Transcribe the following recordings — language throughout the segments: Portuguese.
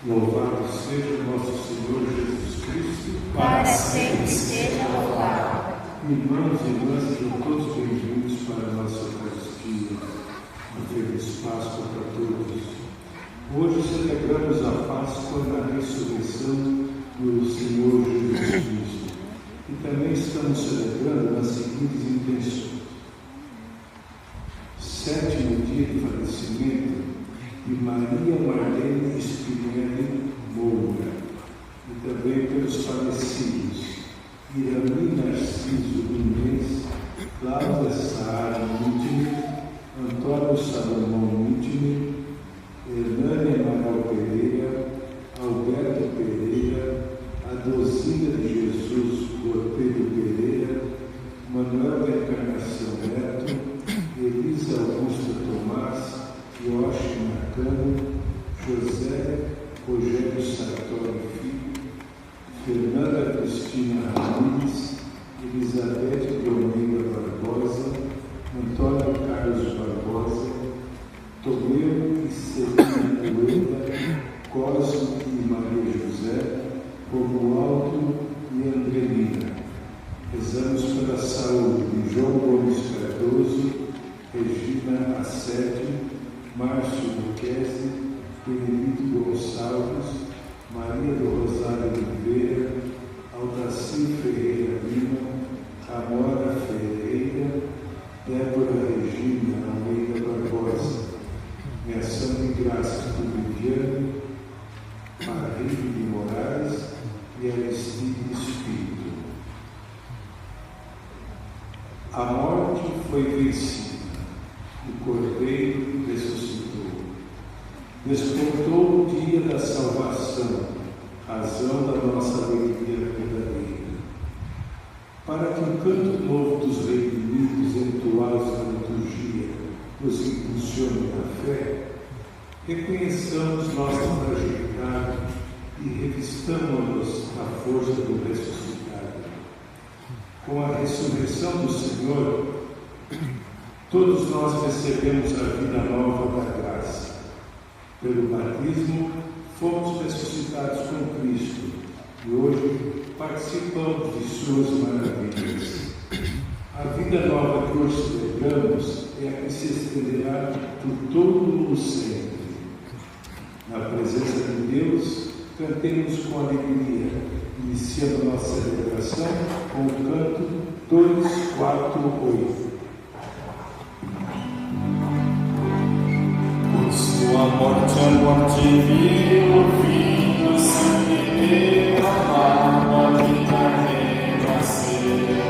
Louvado seja nosso Senhor Jesus Cristo, para sempre seja louvado. Irmãos e irmãs, sejam todos bem-vindos para a nossa Eucaristia, uma feliz Páscoa para todos. Hoje celebramos a Páscoa na ressurreição do Senhor Jesus Cristo e também estamos celebrando nas seguintes intenções: 7º dia de falecimento de Maria Marlene Spinelli Moura, e também pelos falecidos Irami Narciso Inês, Cláudia Saara Nítime, Antônio Salomão Nítime, Hernânia Amaral Pereira, Alberto Pereira, Adosina de Jesus Corpeiro Pereira, Manuel da Encarnação Neto, Elisa Augusta Tomás, Yoshi Nakano, José Rogério Sartori Filho, Fernanda Cristina Ramires, Elizabeth de Almeida Barbosa, Antônio Carlos Barbosa, Tomeu e Celina Coelho, Cosme e Maria José, Romualdo e Angelina. Rezamos pela saúde de João Gomes Cardoso, Regina Assédio, Márcio Luquezzi, Benedito Gonçalves, Maria do Rosário Oliveira, Aldacir Ferreira Lima, Amora Ferreira, Débora Regina Almeida Barbosa, em ação de graças do Viviane, Maria de Moraes e Aristide Espírito. A morte foi vencida. O Cordeiro ressuscitou. Despertou o dia da salvação, razão da nossa alegria verdadeira. Para que o canto novo dos redimidos entoados na liturgia nos impulsione na fé, reconheçamos nossa trajetória e revistamos-nos a força do ressuscitado. Com a ressurreição do Senhor, todos nós recebemos a vida nova da graça. Pelo batismo, fomos ressuscitados com Cristo e hoje participamos de suas maravilhas. A vida nova que hoje celebramos é a que se estenderá por todo o sempre. Na presença de Deus, cantemos com alegria, iniciando nossa celebração com o canto 248. Sua morte a morte viu, o vinho, sangue derramado, a vida renasceu.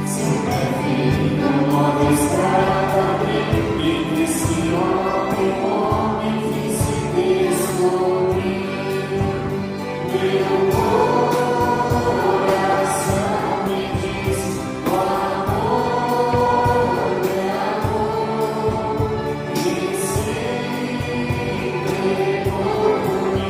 Seu pé filho, nova estrada abriu, e desse homem que se descobriu. Meu coração me diz, o amor é amor, e se entregou por mim.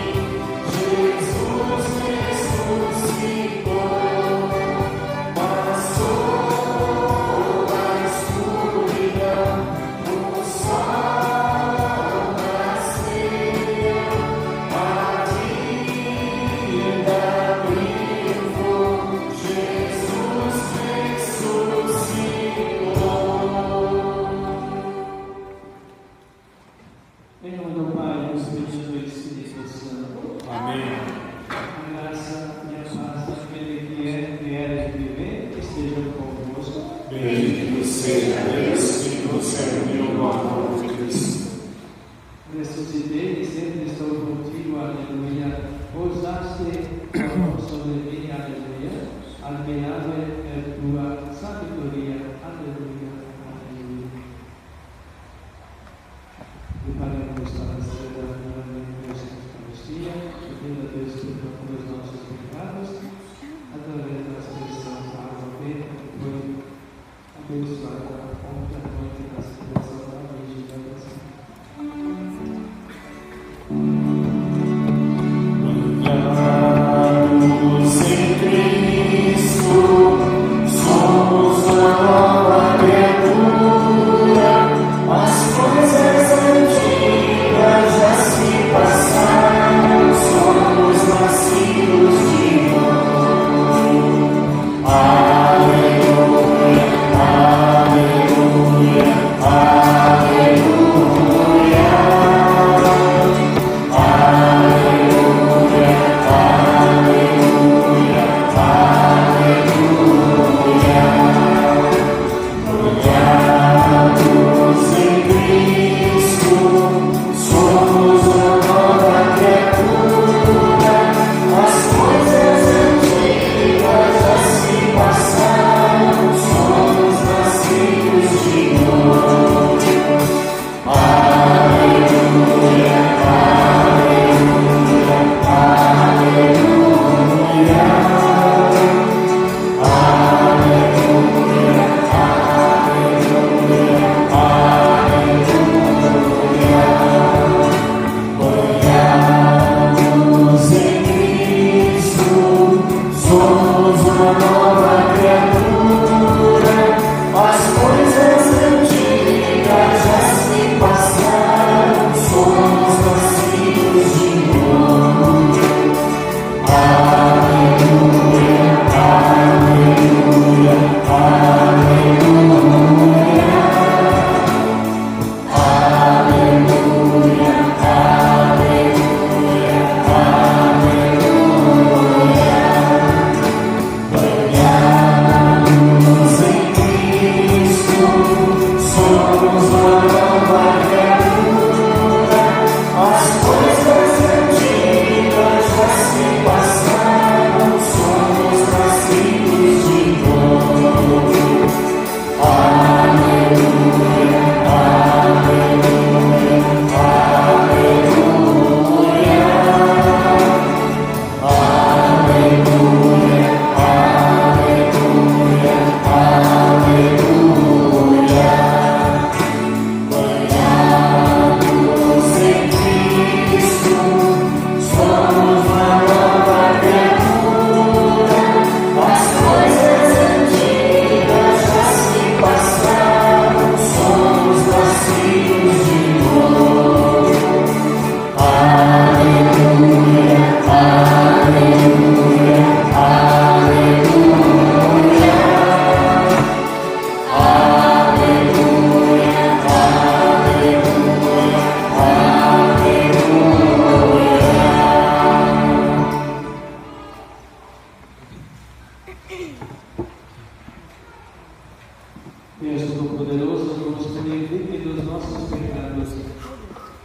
Deus Todo-Poderoso, nos purifique dos nossos pecados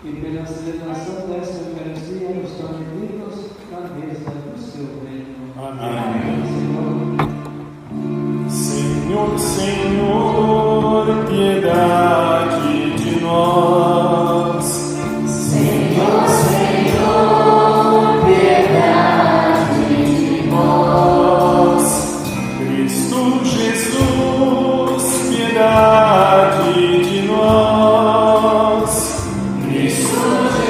e pela celebração desta Eucaristia nos torne dignos da mesa do seu reino. Amém. Senhor. Senhor, Senhor, piedade de nós. Senhor, Senhor, piedade de nós. Cristo Jesus, piedade de nós. Cristo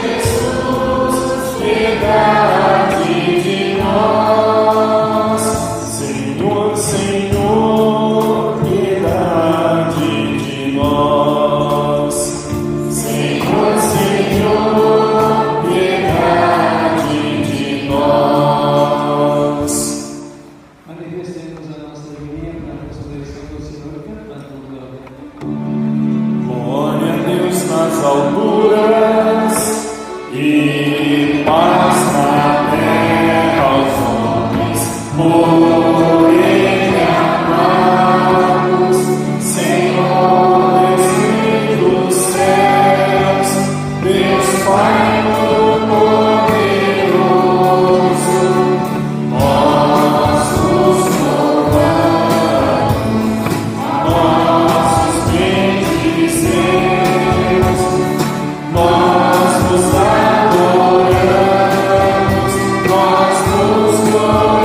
Jesus, piedade de nós. Senhor, Senhor, piedade de nós. Senhor, Senhor, piedade de nós. Manifestemos a nossa alegria na ressurreição do Senhor, cantando glória. Glória a Deus nas alturas e paz na terra aos homens. Por Ele amados, Senhor Deus dos céus, Deus Pai Todo-Poderoso, nós nos louvamos, nós os bendizemos, nós nos adoramos, nós nos glorificamos,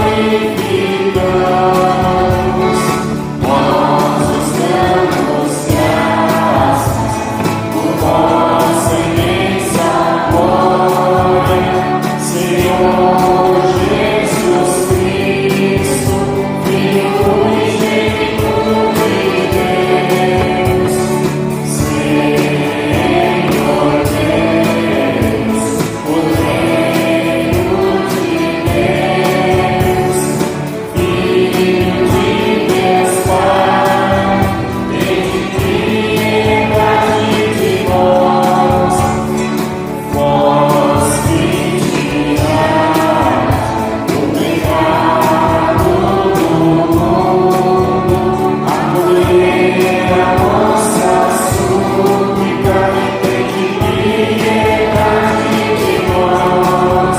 nós os damos graças por vossa imensa glória, Senhor Jesus Cristo, Filho unigênito de Deus, Senhor Deus, o reino de Deus, Filho de Deus Pai, tem piedade de nós, vós que tirais o pecado do mundo, acolhei a nossa súplica e tem piedade de nós.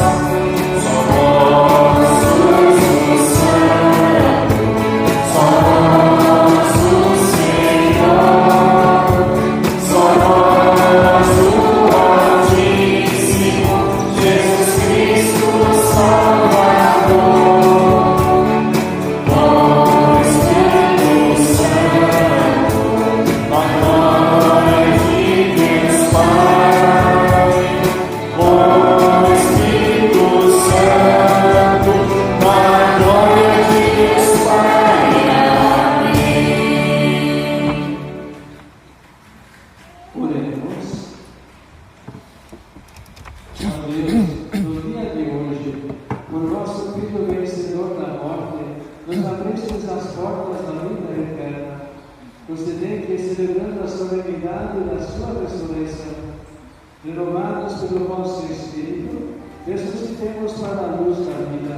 Só vós o Santo, só vós o Senhor, só vós o Altíssimo, Jesus Cristo Salvador, ó Espírito Santo, a glória de Deus Pai, ó Espírito Santo, a glória de Deus Pai. Amém. Oremos. Ó Deus, no dia de hoje, por vosso Filho vencedor da morte, nos abristes as portas da vida eterna. Concedei que, celebrando a solenidade da sua ressurreição, renovados pelo vosso Espírito, ressuscitemos para a luz da vida.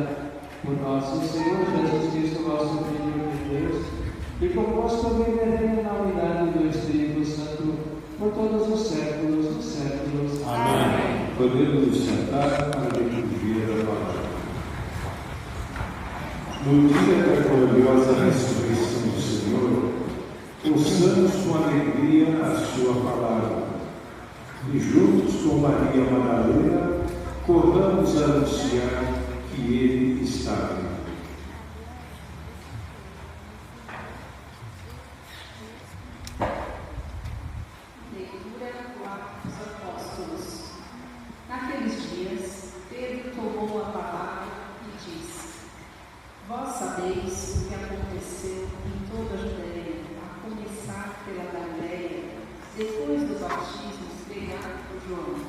Por nosso Senhor Jesus Cristo, vosso Filho de Deus, e convosco viveremos na unidade do Espírito Santo, por todos os séculos dos séculos. Amém. Podemos nos sentar para a liturgia da palavra. No dia da gloriosa ressurreição do Senhor, ouçamos com alegria a sua palavra e juntos com Maria Madalena corramos a anunciar que ele está vivo. Leitura do Atos dos Apóstolos. Naqueles dias, Pedro tomou a palavra e disse: Vós sabeis o que aconteceu em toda a Judéia, a começar pela Galiléia, depois do batismo pregado por João.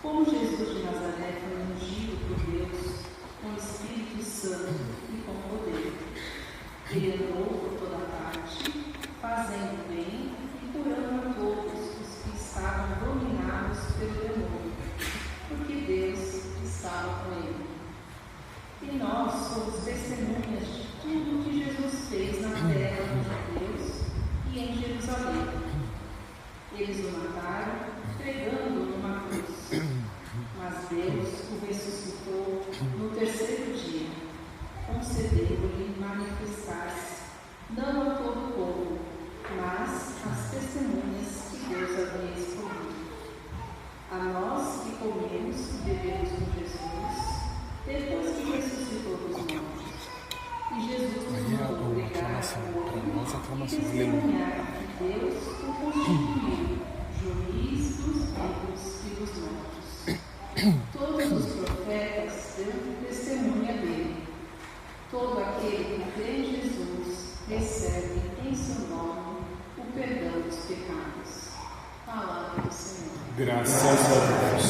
Como Jesus de Nazaré foi ungido por Deus com o Espírito Santo e com poder. Ele andou por toda parte, fazendo bem e curando a todos os que estavam dominados pelo demônio, porque Deus estava com ele. E nós somos testemunhas de tudo que Jesus fez na terra dos judeus e em Jerusalém. Eles o mataram, pregando-o numa cruz. Mas Deus o ressuscitou no terceiro dia, concedendo-lhe manifestar-se, não a todo o povo, mas às testemunhas que Deus havia escolhido. A nós que comemos e bebemos com Jesus, depois que ressuscitou dos mortos. E Jesus nos mandou pregar ao povo e testemunhar que Deus o constituiu juiz dos vivos e dos mortos. Todos os profetas dão testemunha dele. Todo aquele que crê em Jesus recebe em seu nome o perdão dos pecados. Palavra do Senhor. Graças a Deus.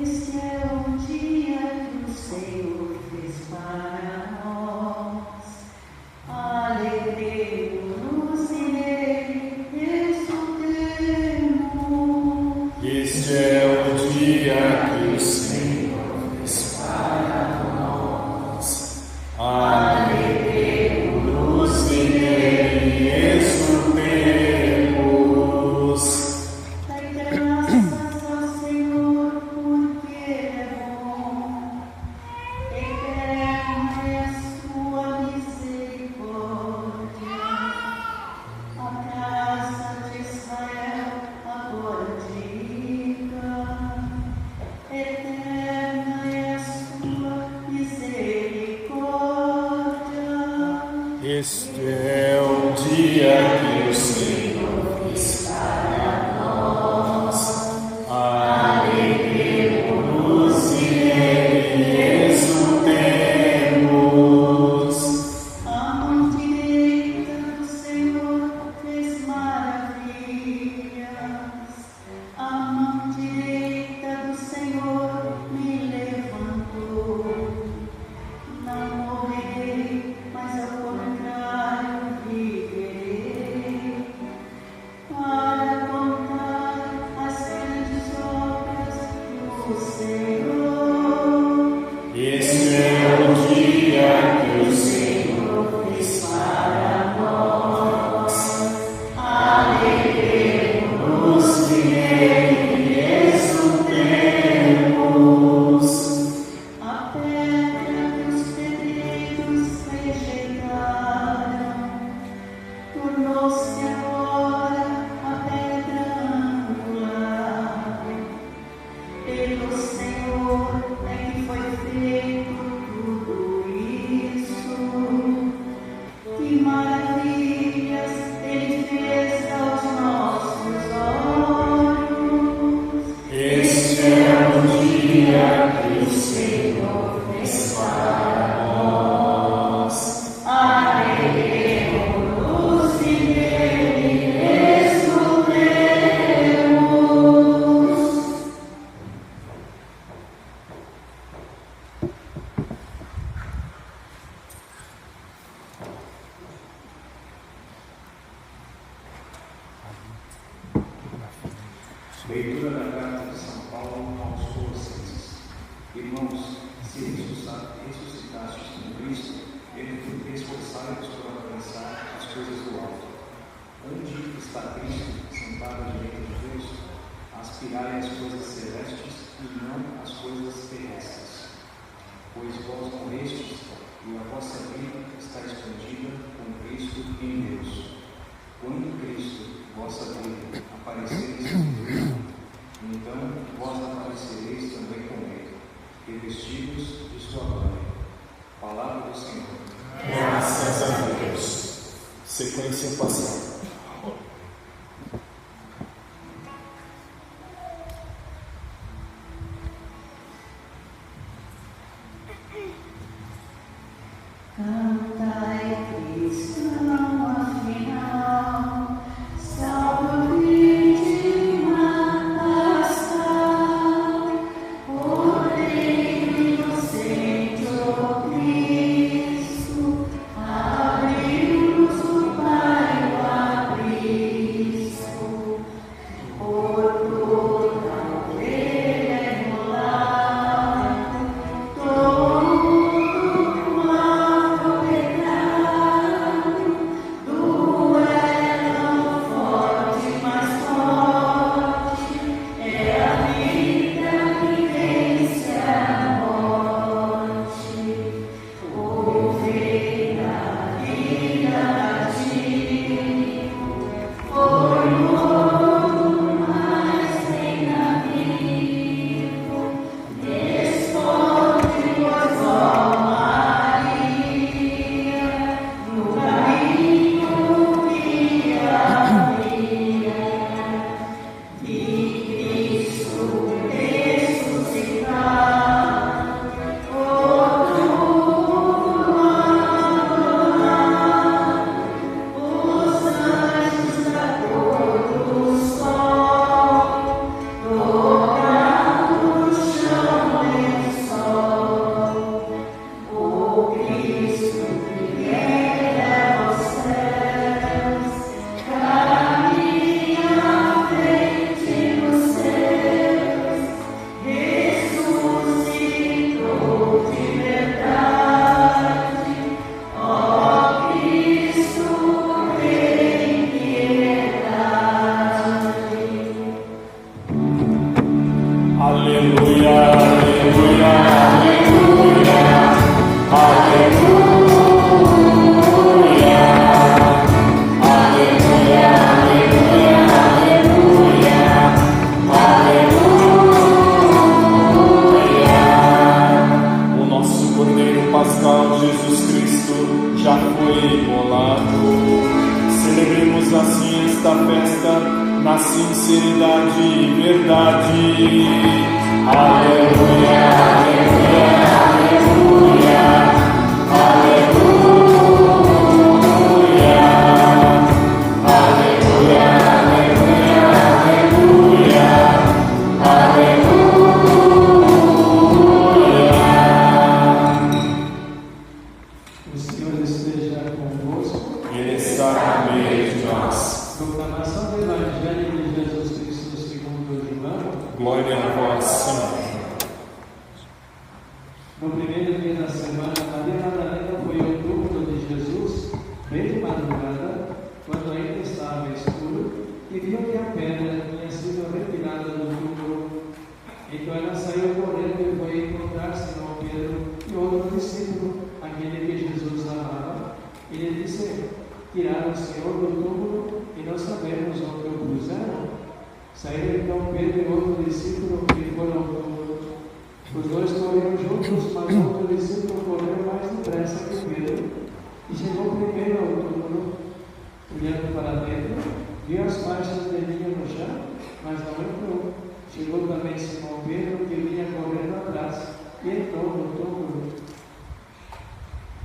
Este é o dia que o Senhor fez para nós. Alegremos-nos e nele exultemos. Este é o dia que o Senhor fez para nós. Alegremos-nos e nele exultemos. Dai graças ao Senhor, porque é bom. Eterna é a sua misericórdia. A casa de Israel agora diga: Leitura da carta de São Paulo aos Colossenses. Irmãos, se ressuscitastes com Cristo, esforçai-vos por alcançar as coisas do alto. Onde está Cristo, sentado à direita de Deus? Aspirai às coisas celestes e não às coisas terrestres. Pois vós morrestes, e a vossa vida está escondida com Cristo em Deus. Quando Cristo, vossa vida, aparecereis com Cristo, então vós aparecereis também com Ele, revestidos de sua glória. Palavra do Senhor. Graças a Deus. Sequência passada. Cantai cristão afinal, salve vítima pascal, porém inocente o Cristo, abriu-nos o Pai o abismo, por toda a ovelha imolada,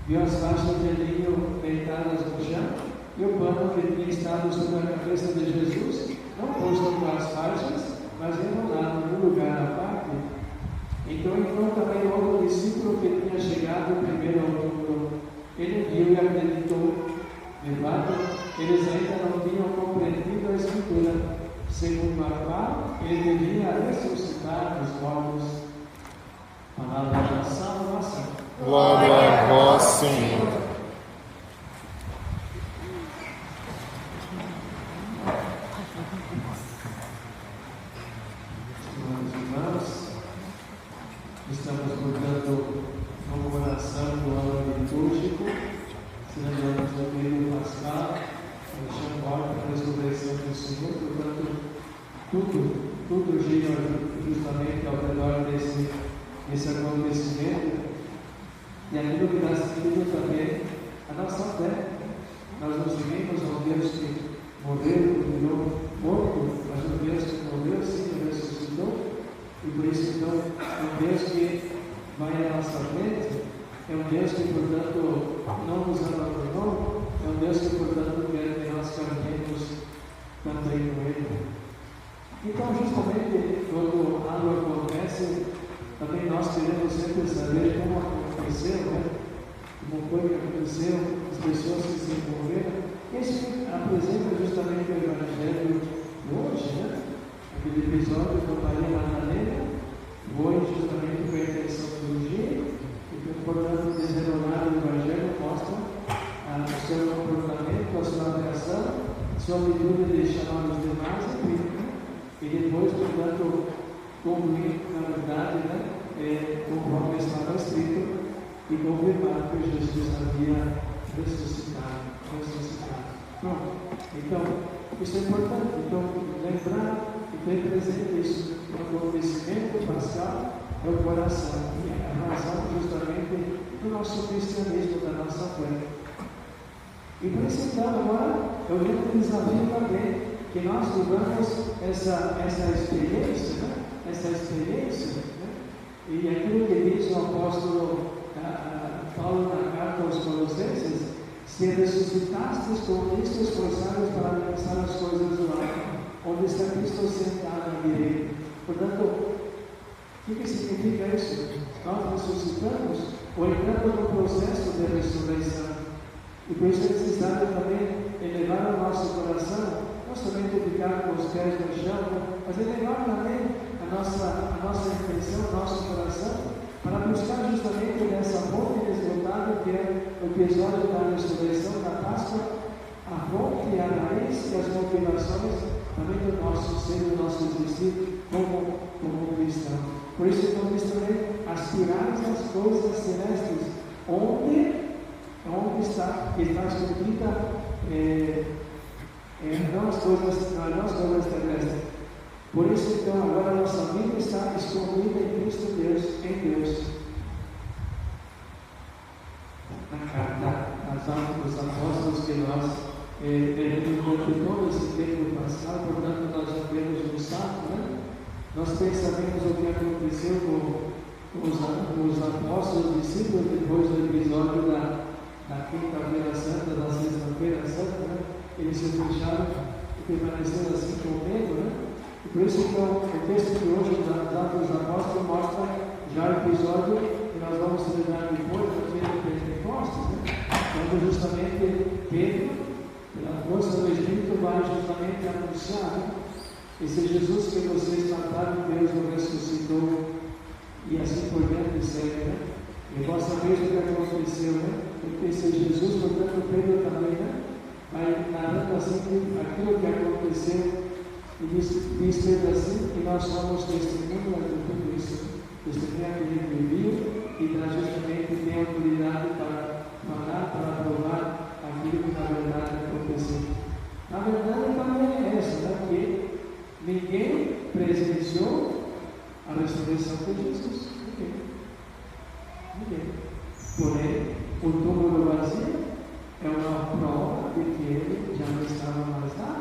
viu as faixas de linho deitadas no chão e o pano que tinha estado sobre a cabeça de Jesus, não posto com as faixas, mas enrolado num lugar à parte. Então entrou também outro discípulo que tinha chegado primeiro ao túmulo. Ele viu e acreditou. De fato, eles ainda não tinham compreendido a Escritura, segundo a qual ele devia ressuscitar os mortos. Palavra da salvação. Glória a vós, Senhor. Estimados irmãos, estamos mudando uma oração do ano litúrgico, celebramos o período pascal, a chamada da ressurreição do Senhor, portanto, tudo gira justamente ao redor desse acontecimento, e aquilo que dá sentido também a nossa fé. Nós não seguimos a um Deus que morreu, virou morto, mas um Deus que morreu, sim, ressuscitou, e por isso então é um Deus que vai à nossa frente, é um Deus que, portanto, não nos abandonou, é um Deus que, portanto, quer que nós caminhemos também com Ele. Então, justamente, quando algo acontece, também nós queremos sempre saber como aconteceu, né? Como foi que aconteceu, as pessoas que se envolveram. Isso apresenta justamente o Evangelho hoje, né? Aquele episódio com Maria Madalena foi justamente com a intenção do dia, e portanto, o desenrolar do Evangelho mostra o seu comportamento, a sua reação, a sua atitude de chamar os demais e depois, portanto, concluir, na verdade, conforme estava escrito, e confirmar que Jesus havia ressuscitado. Pronto. Então, isso é importante. Então, lembrar e ter presente isso. O acontecimento pascal é o coração, e a razão justamente do nosso cristianismo, da nossa fé. E por isso, então, agora, eu venho um desafio também, que nós vivamos essa experiência, né? Essa experiência, né? E aquilo que diz o apóstolo Paulo na carta aos Colossenses: se ressuscitastes com Cristo, esforçados para alcançar as coisas do alto, onde está Cristo sentado à direita. Portanto, o que significa isso? Nós ressuscitamos ou entramos no processo de ressurreição. E por isso é necessário também elevar o nosso coração, não somente ficar com os pés no chão, mas elevar também a nossa intenção, o nosso coração, para buscar justamente nessa fonte desbotada que é o episódio da ressurreição, da Páscoa, a fonte e a raiz e as motivações também do nosso ser, do nosso existir como cristão. Por isso, então, diz também: aspirais às coisas celestes, onde está escondida, não as coisas terrestres. Por isso, então, agora a nossa vida está escondida em Cristo Deus, em Deus. Na carta às Atos dos Apóstolos, que nós durante todo esse tempo pascal, portanto, nós já temos um saco, né? Nós pensamos o que aconteceu com os apóstolos, os discípulos, depois do episódio da quinta-feira santa, da sexta-feira santa, né? Eles se fecharam e permaneceram assim com medo, né? E por isso, então, o texto de hoje, dos Atos dos Apóstolos, mostra já o episódio que nós vamos celebrar depois, no dia de Pentecostes, né? Quando justamente Pedro, pela força do Espírito, vai justamente anunciar, né? Esse Jesus que vocês mataram, Deus o ressuscitou, e assim por diante segue, né? E vós sabeis o que aconteceu, né? Porque esse Jesus, portanto, Pedro também, né? Vai narrando assim aquilo que aconteceu, e diz Pedro assim, que nós somos testemunhas de tudo isso, testemunha aquele que viu e traz justamente tem autoridade para falar, para provar aquilo que na verdade aconteceu. Na verdade também é essa, né? Que ninguém presenciou a ressurreição de Jesus. Ninguém. Porém, o túmulo vazio é uma prova de que ele já não estava mais lá.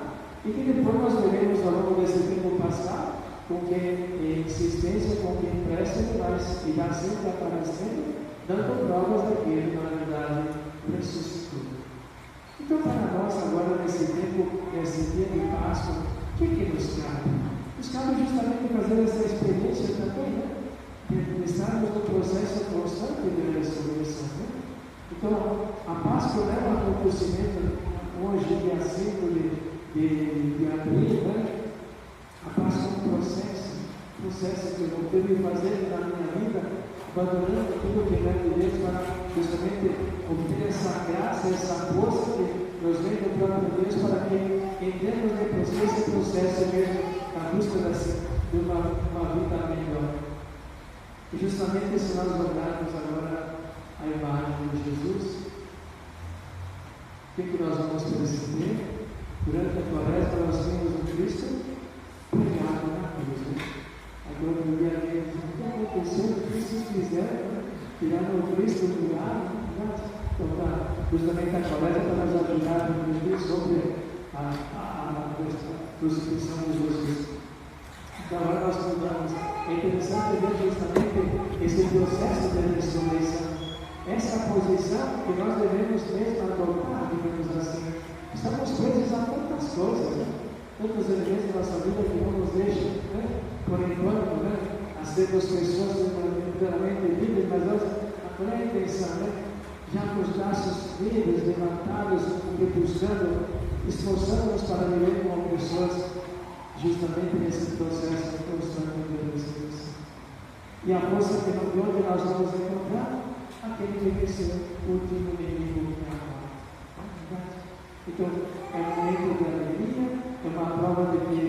E que depois nós veremos ao longo desse tempo pascal, com que insistência, com que pressa ele vai irá sempre aparecendo, dando provas de que ele, na verdade, ressuscitou. Então, para nós, agora, nesse tempo, nesse dia de Páscoa, o que nos cabe? Nos cabe justamente fazer essa experiência também, né? De estarmos no processo constante de ressurreição, né? Então, a Páscoa não é um acontecimento hoje, dia 5 de abril, né? que eu vou ter de fazer na minha vida, abandonando tudo que vem de Deus para justamente obter essa graça, essa força que nos vem do próprio Deus para que entendamos depois esse processo mesmo na busca de uma vida melhor. E justamente se nós olharmos agora a imagem de Jesus, o que nós vamos perceber? Durante a floresta nós vimos o Cristo pregado na cruz. Agora eu vi ali, o que aconteceu? O que vocês fizeram? Tiraram o Cristo do lugar? Então, justamente a floresta para nos ajudar a refletir sobre a crucifixão de Jesus. Então agora nós mudamos. É interessante ver justamente esse processo de ressurreição. Essa posição que nós devemos mesmo adotar, digamos assim. Estamos presos a tantas coisas, né? Tantos elementos da nossa vida que não nos deixam, né? Por enquanto, né? A sermos pessoas inteiramente livres, mas nós, qual é a intenção, né? Já com os braços livres, levantados, buscando, esforçando-nos para viver como pessoas, justamente nesse processo constante de ressurreição. E a força que de onde nós vamos encontrar? Aquele que venceu o último inimigo que é a morte. Então, é um momento de alegria, é uma prova de que,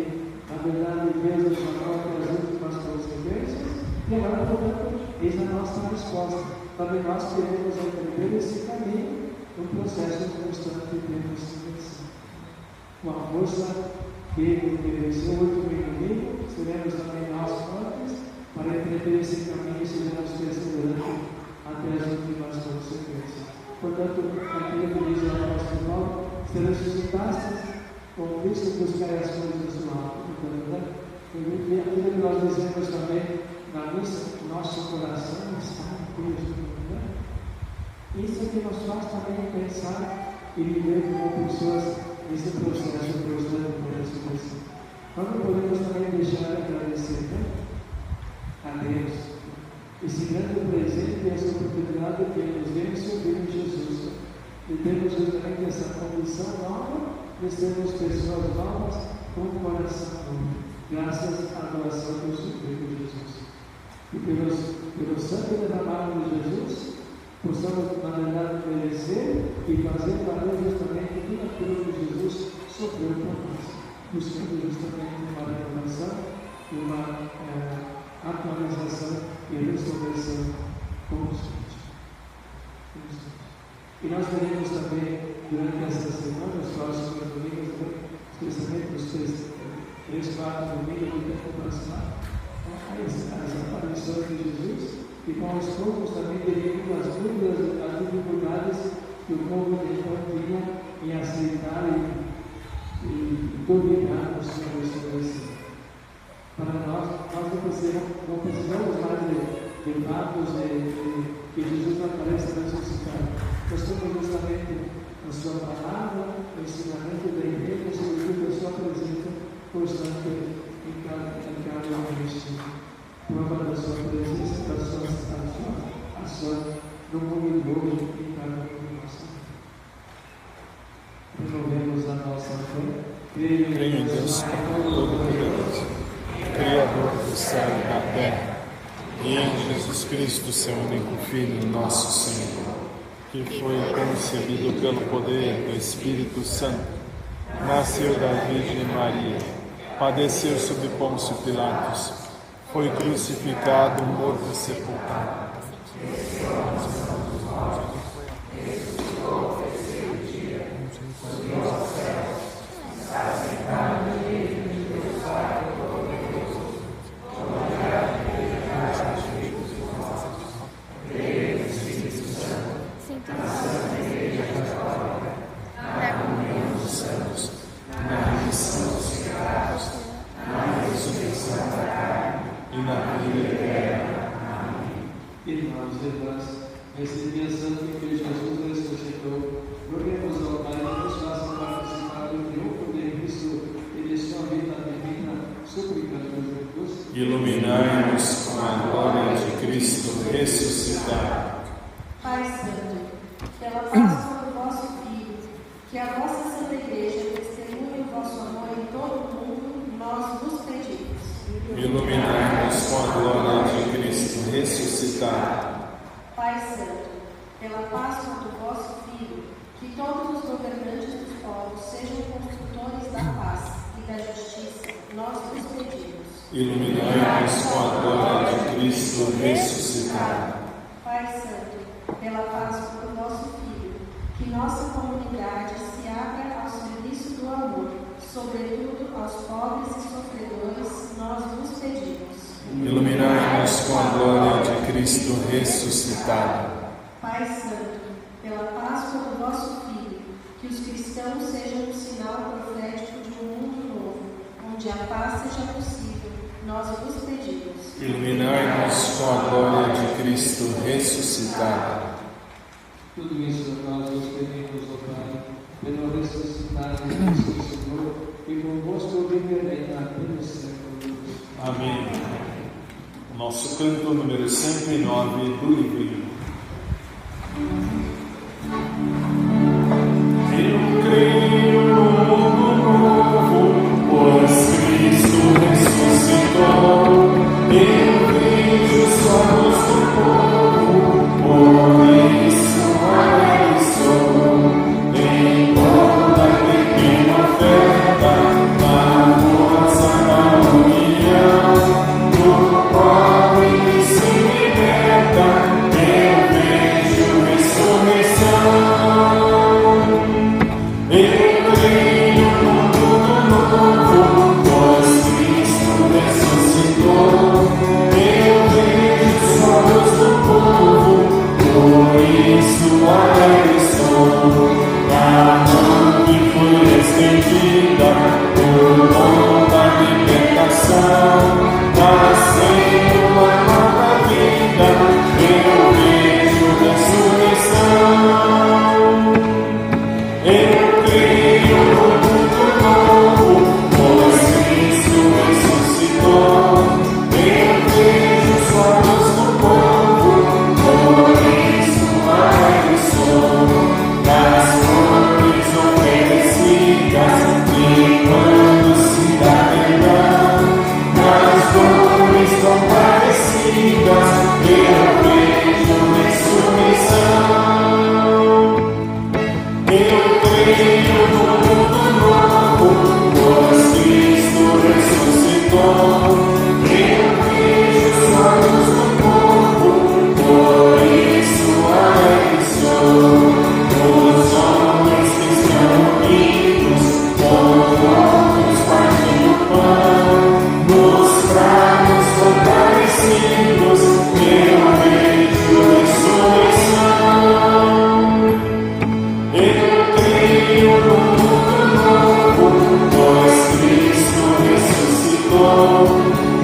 na verdade, Deus nos chamou para as últimas consequências, e agora, portanto, eis a nossa resposta. Também nós queremos empreender esse caminho, um processo constante de ressurreição. Com a força que venceu o último inimigo, seremos também nós fortes para empreender esse caminho e seremos perseverantes até as últimas consequências. Portanto, aquilo que diz o apóstolo Paulo, se ressuscitastes com Cristo, buscai as coisas do alto. E aquilo que nós dizemos também na missa, nosso coração está em Cristo. Isso é que nos faz também pensar e viver como pessoas nesse processo constante de ressurreição. Nós não podemos também deixar de agradecer a Deus esse grande presente e essa oportunidade que Ele nos deu em seu Filho Jesus. E temos justamente essa condição nova de sermos pessoas novas com o coração novo, graças à doação do seu Filho Jesus. E pelo sangue derramado de Jesus, possamos, na verdade, merecer e fazer valer justamente tudo aquilo que Jesus sofreu por nós, buscando justamente uma renovação e uma atualização e ressurreição constante. E nós teremos também, durante essa semana, os próximos domingos, especialmente os 3, 4 domingos do tempo próximo, as aparições de Jesus, e com os poucos também devido às dúvidas, às dificuldades que o povo de então tinha em aceitar e duvidar da sua ressurreição. Para nós não precisamos mais de fatos que Jesus aparece ressuscitado. Nós temos justamente a sua palavra, o ensinamento da igreja, sobretudo a sua presença constante em cada Eucaristia. Prova da sua presença, da sua ação no mundo de hoje em cada um de nós. Renovemos a nossa fé. Creio em Deus Todo-Poderoso, Criador do céu e da terra, e em Jesus Cristo, seu único Filho, nosso Senhor, que foi concebido pelo poder do Espírito Santo, nasceu da Virgem Maria, padeceu sob Pôncio Pilatos, foi crucificado, morto e sepultado. Nesse dia santo em que Jesus ressuscitou, roguemos ao Pai que nos faça participar do triunfo de Cristo e de sua vida divina, suplicando Jesus. Iluminai-nos com a glória de Cristo ressuscitado. Pai Santo, pela paz sobre o vosso Filho, que a vossa Santa Igreja testemunhe o vosso amor em todo o mundo, nós vos pedimos. Iluminai-nos com a glória ressuscitado. Pai Santo, pela Páscoa do vosso Filho, que todos os governantes dos povos sejam construtores da paz e da justiça, nós vos pedimos. Iluminai-nos com a glória de Cristo ressuscitado. Pai Santo, pela Páscoa do vosso Filho, que nossa comunidade se abra ao serviço do amor, sobretudo aos pobres e sofredores, nós vos pedimos. Iluminai-nos com a glória de Cristo ressuscitado. Pai Santo, pela Páscoa do vosso Filho, que os cristãos sejam um sinal profético de um mundo novo, onde a paz seja possível, nós vos pedimos. Iluminai-nos com a glória de Cristo ressuscitado. Tudo isso nós vos pedimos, ó Pai, pelo ressuscitado Cristo Senhor, e convosco viverei na vida séculos. Amém. Nosso canto número 109 do livro. Eu creio no mundo novo, pois Cristo ressuscitou. Eu vejo os olhos do povo, por isso alegre sou. Em toda pequena oferta, na força da união, do pobre que se liberta, eu vejo ressurreição. Eu creio no mundo novo, pois Cristo ressuscitou. Eu vejo os olhos do povo, por isso alegre sou. A mão que foi estendida, por mão da libertação, nascendo uma nova vida, eu vejo ressurreição. Eu creio no mundo novo, pois Cristo ressuscitou. Eu vejo os olhos do povo, por isso alegre sou. Das flores oferecidas, quando se dá perdão, nas dores compadecidas, eu vejo ressurreição. Eu creio no mundo novo, pois Cristo ressuscitou. Eu vejo os olhos do povo, por isso alegre sou. Os homens que estão unidos, com outros partindo pão, nos prados fortalecidos, eu vejo ressurreição. Eu creio no mundo novo, pois Cristo ressuscitou.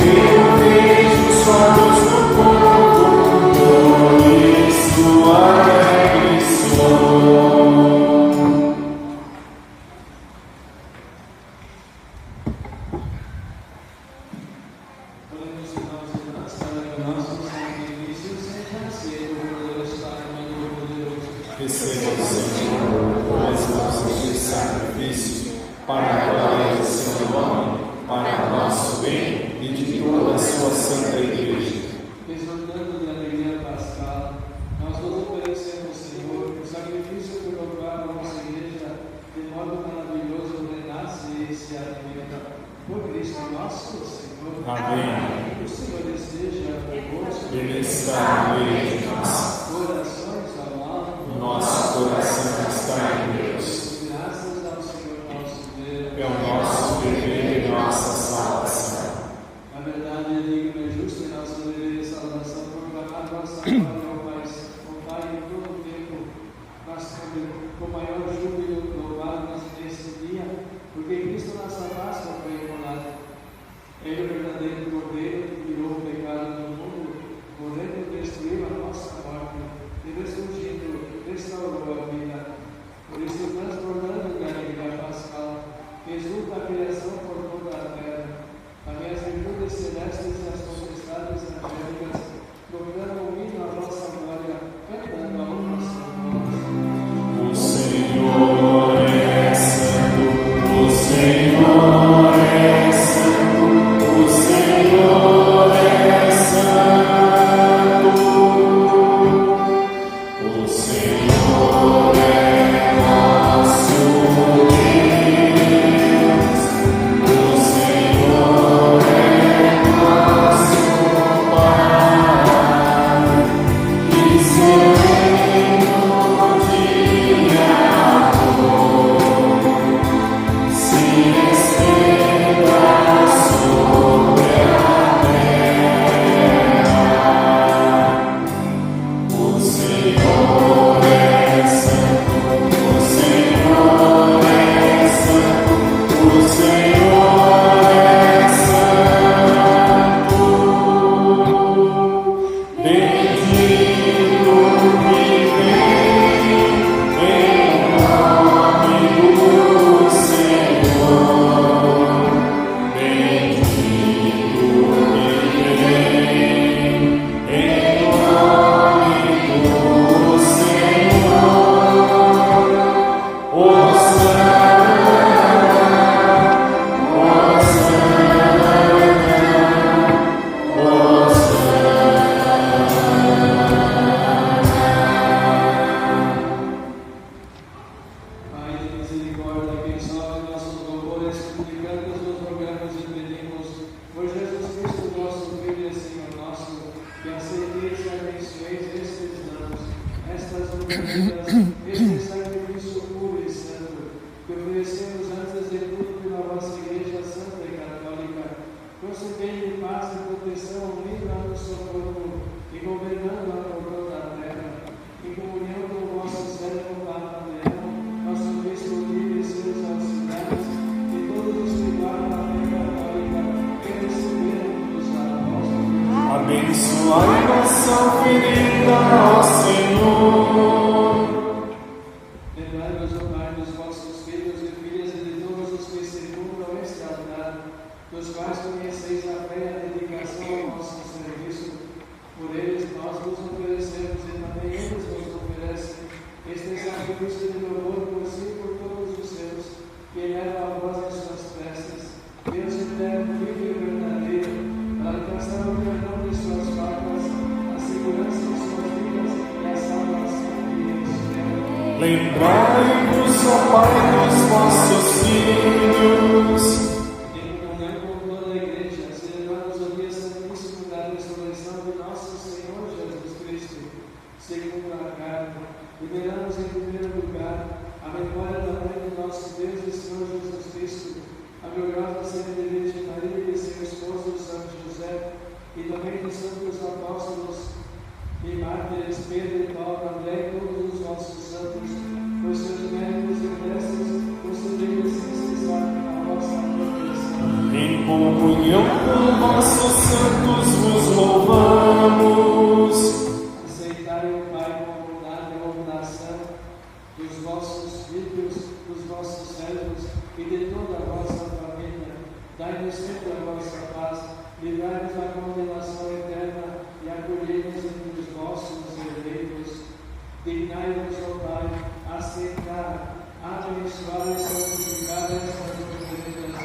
Eu vejo os olhos do povo, por isso alegre sou. Podemos nós estar nosso sacrifício seja aceito por Deus Pai Todo-Poderoso. Receba, Senhor, os nossos sacrifícios, para a glória do seu nome, para nosso bem e de toda a sua santa igreja. Exortando de alegria pascal, nós vos oferecemos, Senhor, o sacrifício pelo qual a nossa igreja, de modo maravilhoso, renasce e se alimenta. Por Cristo nosso Senhor. Amém. O Senhor esteja convosco. Ele está no meio de nós. Corações ao alto. Nosso coração está em Deus. Graças ao Senhor nosso Deus. É o nosso dever e nossa salvação. Na verdade, é digno e justo em nosso dever e salvação proclamar vossa glória ao Pai em todo o tempo, mas com maior júbilo louvar-nos nesse dia, porque Cristo nossa Páscoa foi imolado. Ele é o verdadeiro Cordeiro que tirou o pecado do mundo, podendo destruir a nossa morte, e este sacrifício puro e santo, que oferecemos antes de tudo pela vossa Igreja Santa e Católica, concedei-lhe paz e proteção, livra no socorro e governando-a por toda a terra, em comunhão com o vosso servo Papa Leão, nosso bispo livre e seus auxiliares, e todos os que guardam a fé católica que receberam dos apóstolos. Abençoai nossa oferenda, ó Senhor. Lembrai-vos, ó Pai, dos vossos filhos e filhas e de todos os que circundam este altar, dos quais conheceis a fé e a dedicação ao vosso serviço. Por eles nós vos oferecemos e também eles vos oferecem este sacrifício de louvor por si e por todos os seus, que eleva a vós as suas preces. Deus eterno, vivo e verdadeiro, para alcançar o perdão de suas faltas, a segurança de suas vidas e a salvação que eles esperam. Lembrai-vos, ó Pai, dos vossos filhos. Em comunhão com toda a Igreja, celebramos o dia santíssimo da ressurreição de nosso Senhor Jesus Cristo, segundo a carne. Liberamos em primeiro lugar a memória da mãe do nosso Deus e Senhor Jesus Cristo, a gloriosa Santa Virgem Maria e de seu esposo São José, e também dos santos apóstolos e mártires Pedro e Paulo, André e todos os vossos santos, por seus méritos e preces, concedei-lhes sem cessar a vossa proteção. Em comunhão com vossos santos vos louvamos. Aceitai, ó Pai, com bondade a oração dos vossos filhos, dos vossos servos e de toda a vossa família. Dai-nos sempre a vossa paz, livrai-nos da condenação eterna e acolhei-nos entre os vossos eleitos. Dignai-vos, ó Pai, aceitar, abençoar e santificar estas oferendas.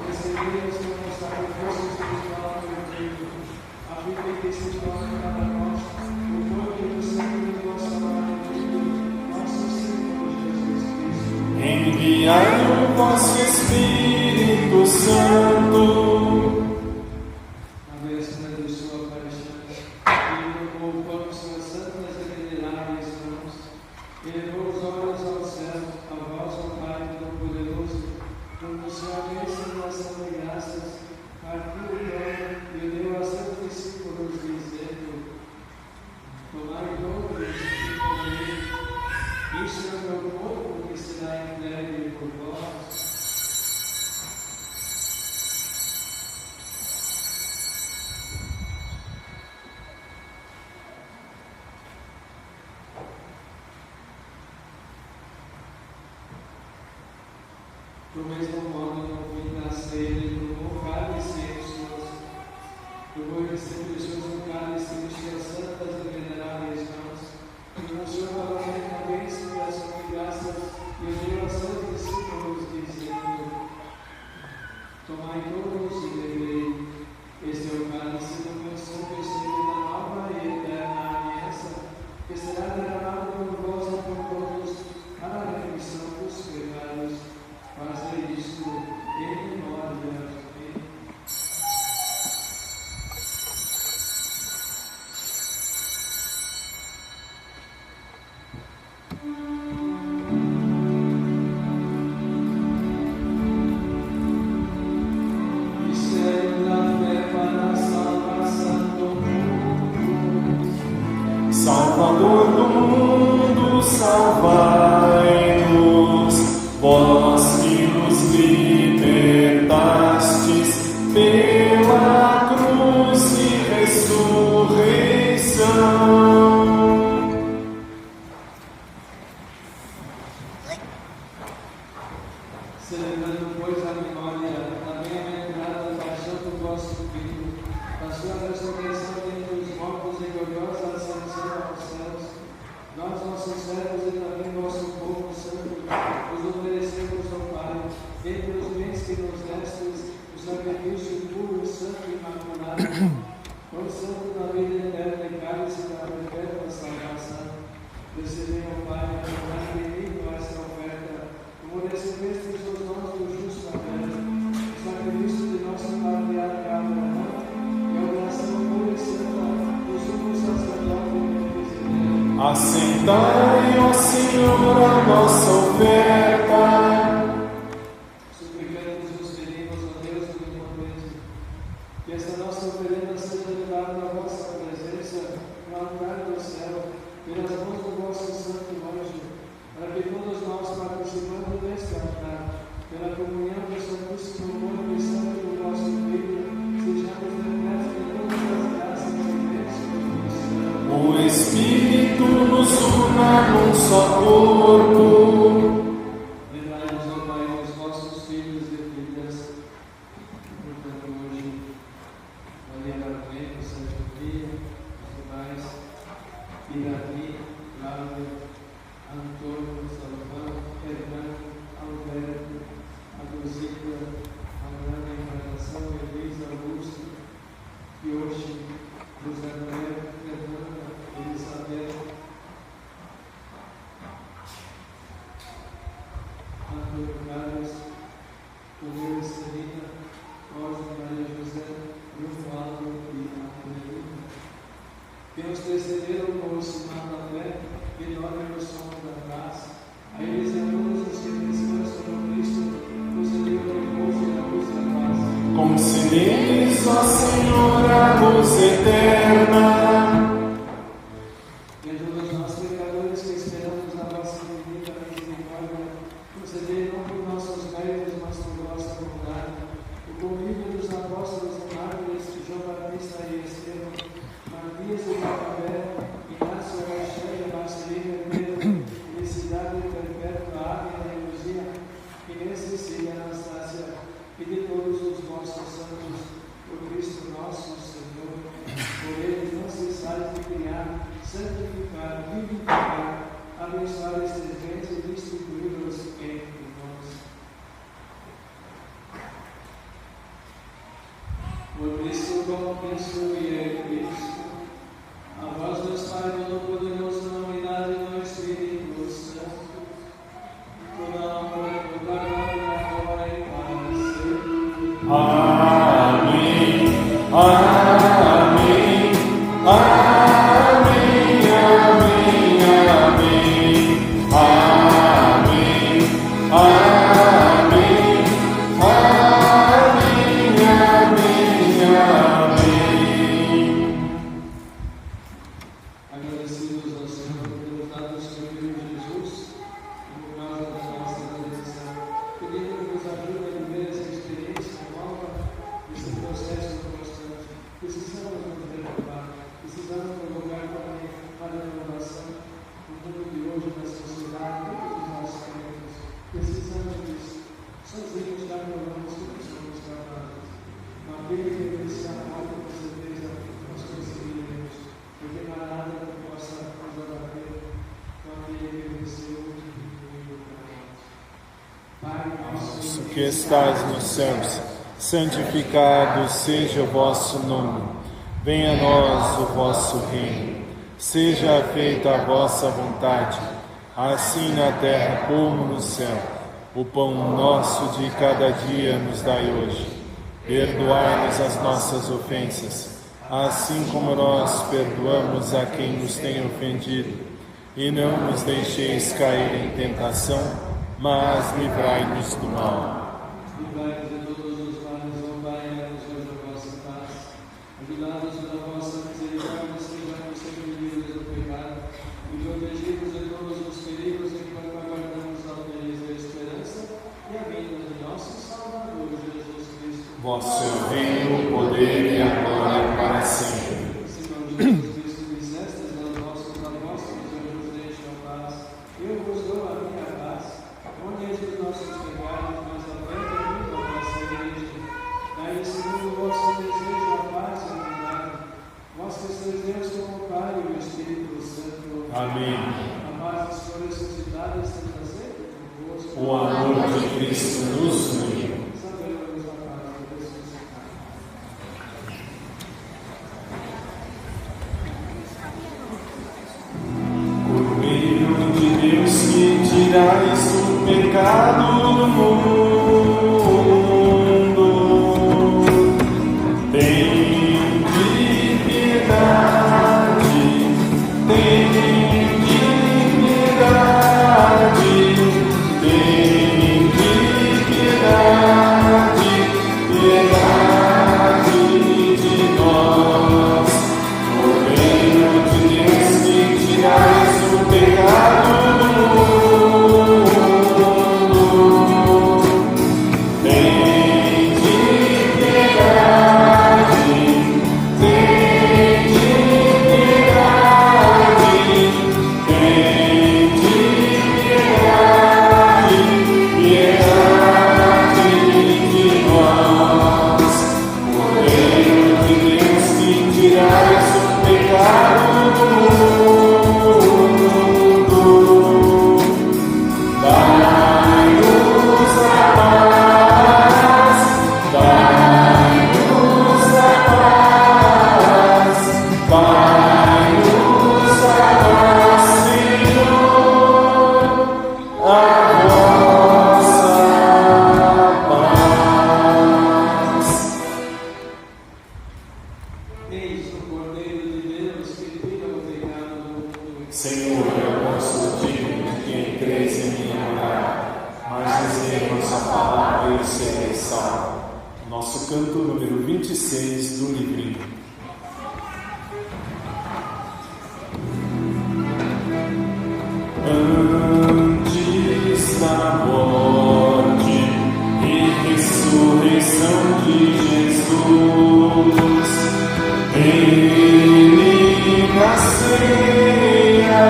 Recebei-as como sacrifício espiritual perfeito, a fim de que se torne para nós o corpo e o sangue do vosso amado Filho, nosso Senhor Jesus Cristo. Enviai o vosso Espírito Santo. Na véspera de sua paixão, ele tomou o pão em suas santas e veneráveis mãos, e levou os olhos ao céu, a vós, ó Pai Todo-Poderoso, quando o Senhor bênção da ação de graças, partiu o pão e o deu a seus discípulos, dizendo: Tomai todos e comei, isso é o meu corpo que será entregue por vós. Do mesmo modo, no fim da ceia, ele tomou o cálice em suas, tomou e distribuiu o cálice em suas santas e veneráveis mãos, e anunciou novamente a bênção e ação de graças, e o deu a seus discípulos, dizendo: Tomai todos e bebei, este é o cálice do meu sangue, sangue da nova e eterna aliança, que será derramado por vós e por todos, para a remissão dos pecados. Fazei isto em memória de mim. Mistério da fé para a salvação do mundo. Salvador do mundo, salvai-nos, vós que nos libertastes pela cruz e ressurreição. Celebrando, pois, a memória da bem-aventurada paixão do vosso Filho, da sua ressurreição dentre os mortos e gloriosa ascensão aos céus, nós, vossos servos e também vosso povo santo, vos oferecemos, ó Pai, dentre os bens que nos destes, o sacrifício puro, santo e imaculado, o santo da vida eterna e cálice da perpétua salvação. Recebei, ó Pai, a bondade benigna esta oferta, como recebestes os dons do justo Abel, o sacrifício de nosso patriarca Abraão e a oração pura e santa do sumo sacerdote Melquisedeque. Aceitai, ó Senhor, a nossa oferta. Suplicamos-vos, pedimos, ó Deus onipotente, que esta nossa oferenda seja levada à vossa presença no altar do céu, pelas mãos do vosso santo anjo, para que todos nós, participando deste altar, pela comunhão do Santíssimo Corpo e Sangue do vosso Filho, sejamos repletos de todas as graças e bênçãos do céu. O Espírito nos una num só corpo. Lembrai-vos, ó Pai, dos vossos filhos e filhas, portanto, hoje, Maria Barbosa, Santa Sofia, os demais, Irani, Cláudia, Antônio, Salvador, Fernando, Alberto, Adosília, Amanda, Encarnação, Elisa, Augusto, Yoshi, José Manuel, Fernanda, Elizabeth, Antônio Carlos, Romeu Celina, Rosa Maria José, Romualdo e Antonina. Que nos precederam com o sinal da fé e nome no som da paz. A eles e a todos os que descansam no Cristo, concedeu o repouso e a luz da paz. Concedei-lhes, ó Senhor, a luz eterna. E a todos nós, pecadores que esperamos a vossa infinita misericórdia, concedei não por nossos méritos, mas por vossa bondade, o convívio dos apóstolos e mártires, João Batista e Estevão, Matias e Barnabé, Inácio, Alexandre, Marcelino, Pedro, Felicidade Perpétua, Ávila e Luzia, Inês, Cecília, Anastácia, e de todos os vossos santos, por Cristo nosso Senhor, por ele não cessais de criar, santificar, vivificar, abençoar estes bens e distribuí-los entre nós. Por Cristo, com Cristo e em Cristo, a voz do Pai Todo-Poderoso, na unidade do Espírito Santo, toda a honra, toda a glória, agora e para sempre. Amém. Amém. Amém. Amém. Amém. Amém. Amém. Agradecidos ao Senhor pelos dados do seu Filho Jesus, e por causa da nossa redenção, pedimos que nos ajude a viver essa experiência nova, esse processo constante. Precisamos nos renovar, precisamos provocar também a renovação no mundo de hoje, na sociedade, todos os nossos caminhos. Precisamos disso. Sozinhos já provamos que não somos capazes. Mas aquele que iniciar a obra, com certeza, nós conseguiremos. Porque não há nada que possa nos abater com aquele que venceu o inimigo para nós. Pai nosso Que estais nos céus, santificado seja o vosso nome. Venha a nós o vosso reino. Seja feita a vossa vontade, assim na terra como no céu. O pão nosso de cada dia nos dai hoje. Perdoai-nos as nossas ofensas, assim como nós perdoamos a quem nos tem ofendido. E não nos deixeis cair em tentação, mas livrai-nos do mal. livrai-nos de todos os males, ó Pai, dai-nos hoje a vossa paz. Ajudados pela vossa misericórdia, sejamos sempre livres do pecado e protegidos de todos os perigos enquanto aguardamos a feliz esperança e a vinda de nosso Salvador Jesus Cristo. Vosso é o reino, o poder e a glória para sempre. Senhor Jesus Cristo, dissestes aos vossos apóstolos, eu vos deixo a paz, eu vos dou a minha paz. Ponhais os nossos pecados, mas aberta a vossa igreja. Dai segundo o vosso desejo a paz e a unidade. Vós que sois Deus como o Pai e o Espírito Santo. Amém. A paz dos que ressuscitados esteja sempre convosco. O amor de Cristo nos uniu. Sabemos a paz do ressuscitado. Cordeiro de Deus que tirais o pecado do mundo, tem de piedade, tem Eis o Cordeiro de Deus que tira o pecado do mundo. Senhor, eu não sou digno de que entreis em minha morada, mas dizei vossa palavra e eu serei salvo. Nosso canto número 26 do livrinho. Antes da morte e ressurreição de Jesus, Ele na ceia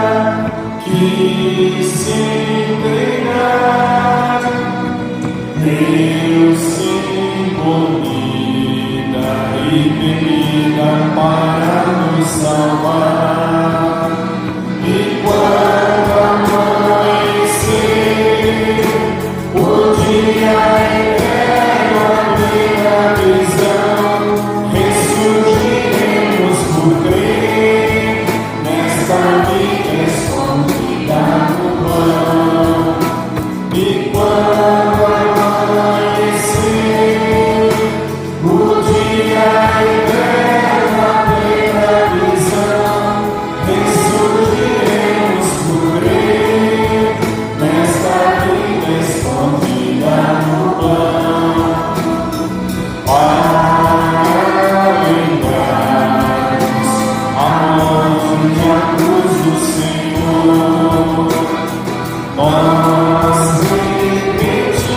quis se entregar, deu comida e bebida para nos salvar. E quando amanhecer, o dia eterno abrir a visão, ressurgiremos por crer nesta vida escondida no pão. E quando amanhecer, o dia eterno abrir a visão, ressurgiremos por crer nesta vida escondida no pão. Para lembrarmos a morte e a cruz do Senhor, nós repetimos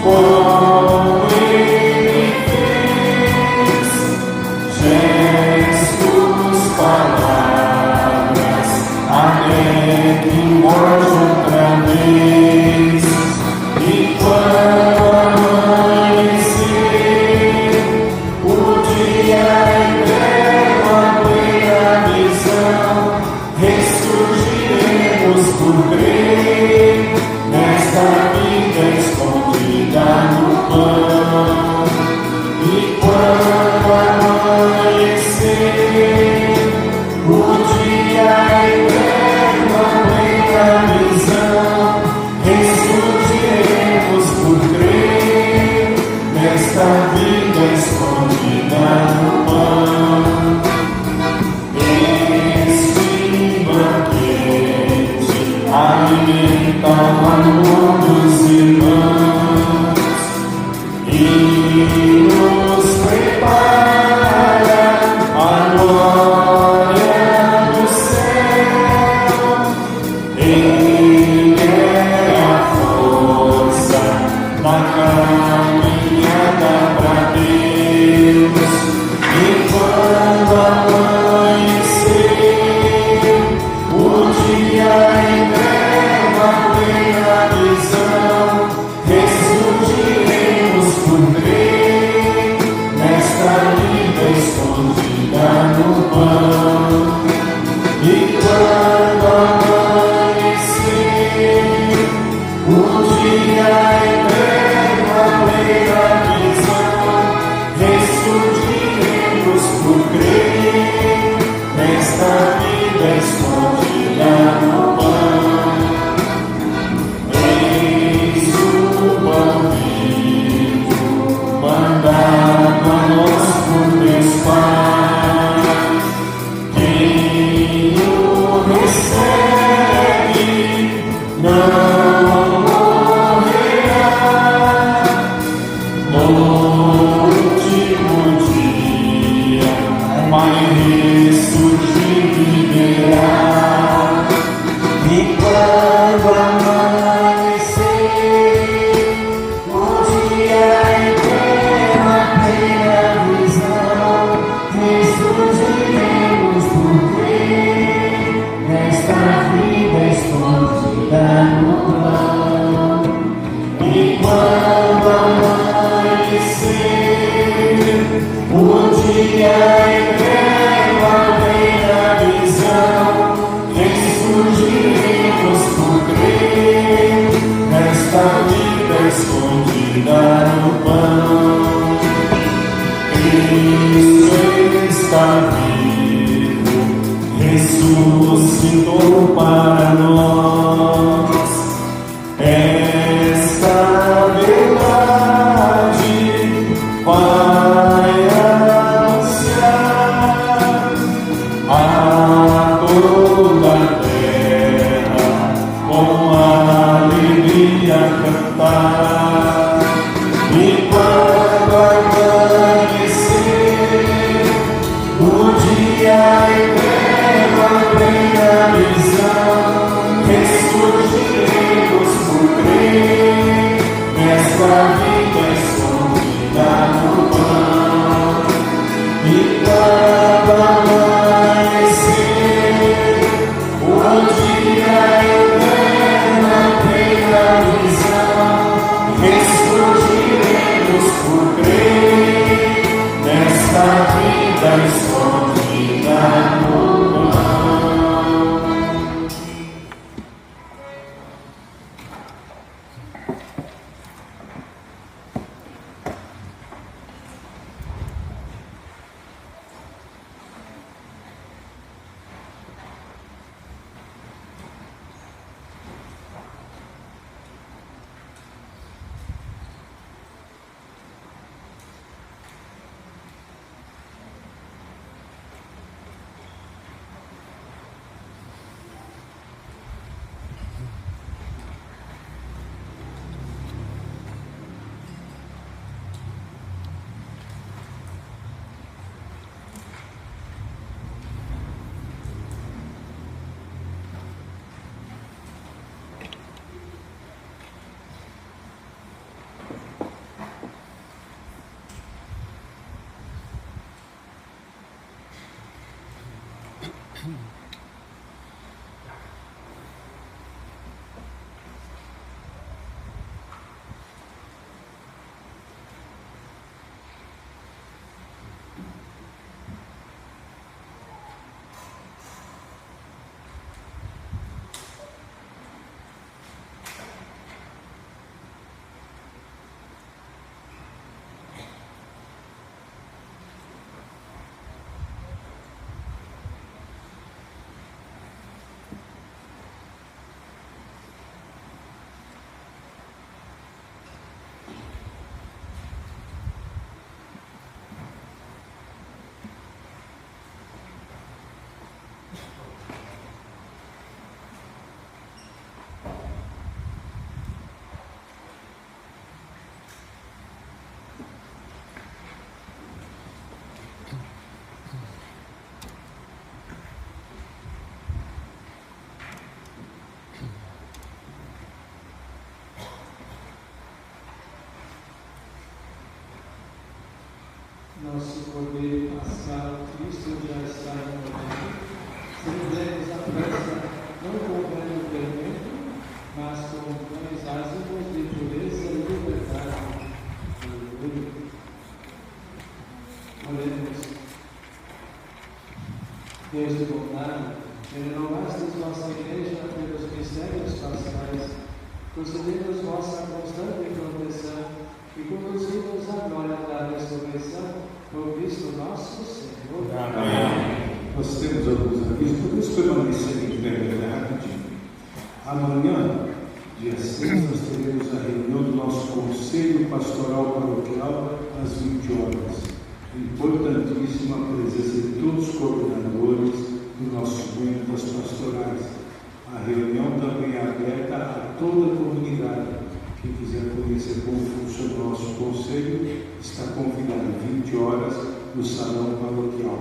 como Ele fez, gestos, palavras, até que morte outra vez. E quando amanhecer, o dia eterno abrir a visão, ressurgiremos por crer nesta vida escondida no pão. E quando amanhecer, o dia eterno abrir a visão, ressurgiremos por crer nesta vida escondida no pão. Este banquete alimenta o amor dos irmãos e nos prepara a glória do céu. Ele é a força na caminhada para Deus. E quando amanhecer, o dia eterno abrir a visão, ressurgiremos por crer nesta vida escondida no pão. E quando amanhecer, o dia eterno abrir a visão, ressurgiremos por crer nesta vida escondida no pão. Eis o pão vivo, mandado a nós por Deus Pai. Quem o recebe não morrerá. No último dia vai ressurgir e viverá. E quando amanhecer, o dia eterno abrir a visão, ressurgiremos por crer nesta vida escondida no pão. E quando amanhecer, o dia eterno abrir a visão, ressurgiremos por crer nesta vida escondida no pão. Cristo está vivo, ressuscitou para nós. Esta verdade vai Nosso Cordeiro Pascal, Cristo já está no momento. Celebremos a festa não com velho fermento, mas com pães ázimos de pureza e liberdade. Oremos. Deus de bondade, renovaste vossa igreja pelos mistérios pascais, concedei-nos vossa constante proteção e conduzimos à glória da ressurreição por Cristo nosso Senhor. Amém. Nós temos alguns avisos, podemos permanecer em pé rapidinho. Amanhã, dia 6, nós teremos a reunião do nosso Conselho Pastoral Paroquial às 20 horas. Importantíssima a presença de todos os coordenadores do nosso grupo das pastorais. A reunião também é aberta a toda a comunidade. Quem quiser conhecer como funciona o nosso conselho, está convidado 20 horas no salão paroquial.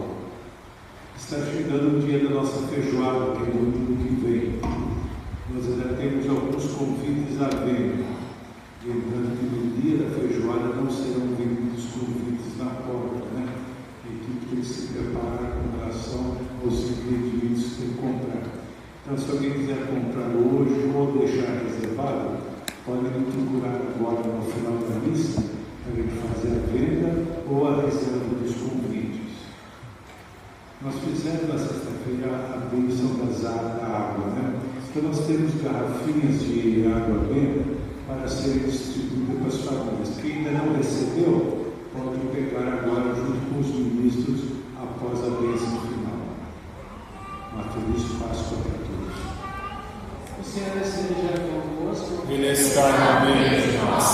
Está chegando o dia da nossa feijoada, que é no domingo que vem. Nós ainda temos alguns convites à venda. Lembrando que no dia da feijoada não serão vendidos convites na porta, né? A equipe tem que se preparar com relação aos ingredientes que tem que comprar. Então, se alguém quiser comprar hoje ou deixar reservado, pode me procurar agora no final da missa para a gente fazer a venda ou a reserva dos convites. Nós fizemos na sexta-feira a benção da água, né? Então nós temos garrafinhas de água benta para serem distribuídas para as famílias. Quem ainda não recebeu, pode pegar agora junto com os ministros após a bênção final. Uma feliz Páscoa para todos. O Senhor esteja convosco. Ele está no meio de nós.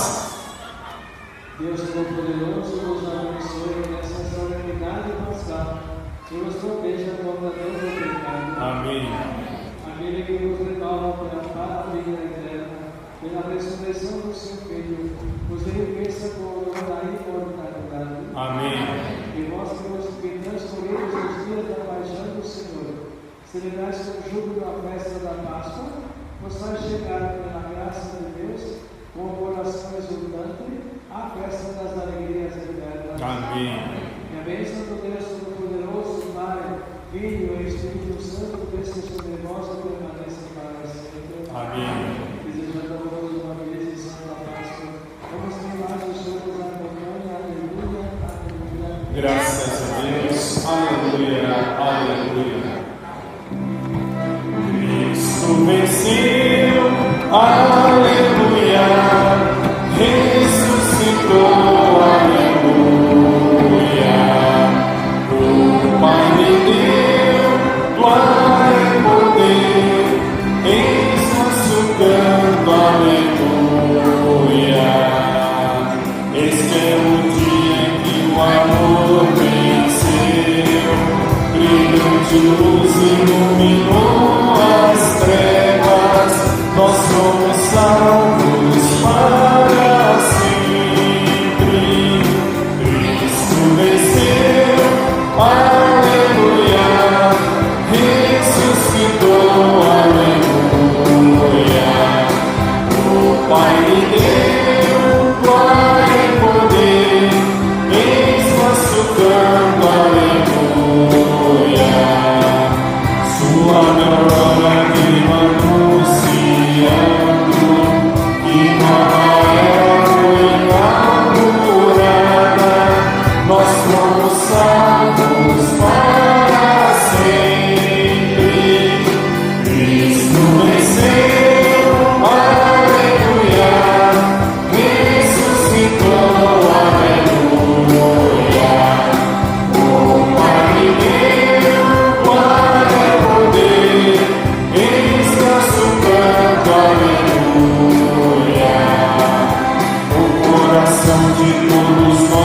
Deus Todo-Poderoso nos abençoe nessa solenidade pascal e nos proteja contra todo o pecado. Amém. Aquele que nos renova para a vida eterna, pela ressurreição do seu Filho, nos enriqueça com a imortalidade. Amém. E vós que transcorreis os dias da paixão do Senhor, celebrais com júbilo a festa da Páscoa, nos faz chegar pela graça de Deus, com o coração exultante, à festa das alegrias eternas. Amém. E a bênção do Deus Todo-Poderoso, Pai, Filho e Espírito Santo, desça sobre vós e permaneça para sempre. Amém. Desejando a todos uma feliz e santa Páscoa. Vamos queimar os sonhos da campanha. Aleluia, aleluia. Graças a Deus. Aleluia, aleluia. Cristo venceu. Aleluia. Ressuscitou. Aleluia. O Pai me deu glória e poder. Eis-nos cantando. Aleluia. Este é o dia em que o amor venceu. Brilho de luz iluminou as trevas. Nós somos salvos para sempre. Cristo venceu, aleluia. Ressuscitou, aleluia. O Pai me deu glória e poder. Eis nosso canto, aleluia. de todos nós.